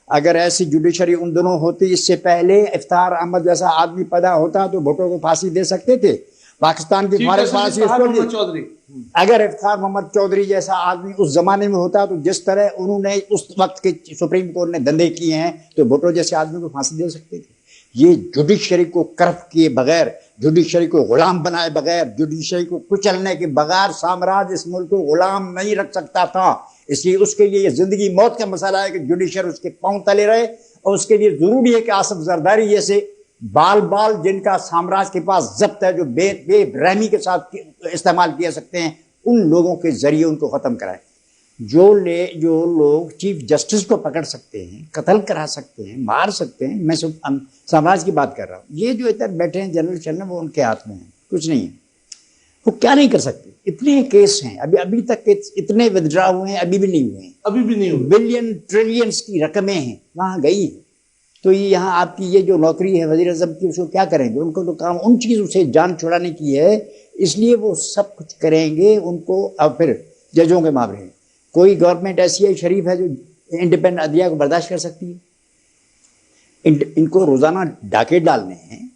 अगर ऐसी जुडिशरी उन दोनों होती, इससे पहले इफ्तार अहमद जैसा आदमी पैदा होता तो भुट्टो को फांसी दे सकते थे। पाकिस्तान की फौरन फांसी चौधरी, अगर इफ्तार मोहम्मद चौधरी जैसा आदमी उस जमाने में होता तो जिस तरह उन्होंने उस वक्त के सुप्रीम कोर्ट ने धंधे किए हैं तो भुट्टो जैसे आदमी को फांसी दे सकते थे। ये जुडिशरी को करप्ट किए बगैर, जुडिशरी को गुलाम बनाए बगैर, जुडिशरी को कुचलने के बगैर साम्राज्य इस मुल्क को गुलाम नहीं रख सकता था। इसलिए उसके लिए ये जिंदगी मौत का मसला है कि जुडिशरी उसके पांव तले रहे, और उसके लिए जरूरी है कि आसिफ जरदारी जैसे बाल बाल जिनका साम्राज्य के पास जब्त है, जो बेरहमी के साथ इस्तेमाल किए सकते हैं, उन लोगों के जरिए उनको खत्म कराए। जो लोग चीफ जस्टिस को पकड़ सकते हैं, कत्ल करा सकते हैं, मार सकते हैं, मैं समाज की बात कर रहा हूँ। ये जो इधर बैठे हैं जनरल चलना, वो उनके हाथ में है, कुछ नहीं है। वो क्या नहीं कर सकते? इतने केस हैं, अभी तक इतने विदड्रा हुए हैं, अभी भी नहीं हुए। बिलियन ट्रिलियंस की रकमें हैं, वहां गई है। तो ये यहाँ आपकी ये जो नौकरी है वजीर आज़म की, उसको क्या करेंगे? उनको तो काम उन चीज़ों से जान छुड़ाने की है, इसलिए वो सब कुछ करेंगे उनको। अब फिर जजों के मामले में कोई गवर्नमेंट ऐसी है शरीफ है जो इंडिपेंडेंट अदलिया को बर्दाश्त कर सकती है? इनको रोजाना डाके डालने हैं,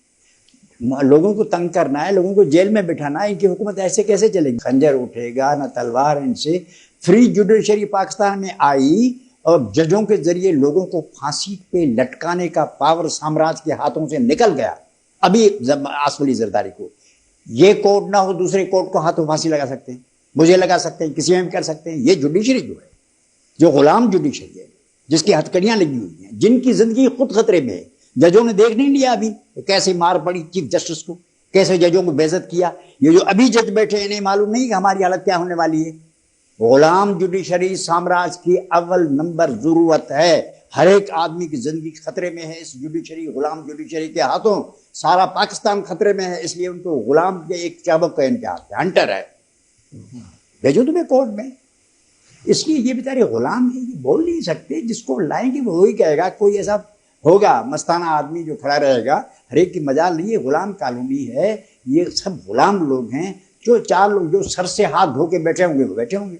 लोगों को तंग करना है, लोगों को जेल में बिठाना है, इनकी हुकूमत ऐसे कैसे चलेगी? खंजर उठेगा ना तलवार इनसे। फ्री जुडिशरी पाकिस्तान में आई और जजों के जरिए लोगों को फांसी पे लटकाने का पावर साम्राज्य के हाथों से निकल गया। अभी आसिफ अली जरदारी को ये कोर्ट ना हो, दूसरे कोर्ट को हाथों फांसी लगा सकते हैं, मुझे लगा सकते हैं, किसी में भी कर सकते हैं। ये जुडिशरी जो है, जो गुलाम जुडिशरी है, जिसकी हथकड़ियां लगी हुई हैं, जिनकी जिंदगी खुद खतरे में है। जजों ने देख नहीं लिया अभी कैसे मार पड़ी चीफ जस्टिस को, कैसे जजों को बेइज्जत किया। ये जो अभी जज बैठे हैं, इन्हें मालूम नहीं कि हमारी हालत क्या होने वाली है। गुलाम जुडिशरी साम्राज्य की अव्वल नंबर जरूरत है। हर एक आदमी की जिंदगी खतरे में है इस जुडिशरी, गुलाम जुडिशरी के हाथों। सारा पाकिस्तान खतरे में है, इसलिए उनको गुलाम के एक चाबक का इनके हाथ है, हंटर है, भेजो तुम्हें कोर्ट में। इसलिए ये बेचारे गुलाम है, ये बोल नहीं सकते। जिसको लाएंगे वो वही कहेगा। कोई ऐसा होगा मस्ताना आदमी जो खड़ा रहेगा, हर एक की मजाल नहीं है। गुलाम कॉलोनी है, ये सब गुलाम लोग हैं। जो चार लोग जो सर से हाथ धो के बैठे होंगे वो बैठे होंगे।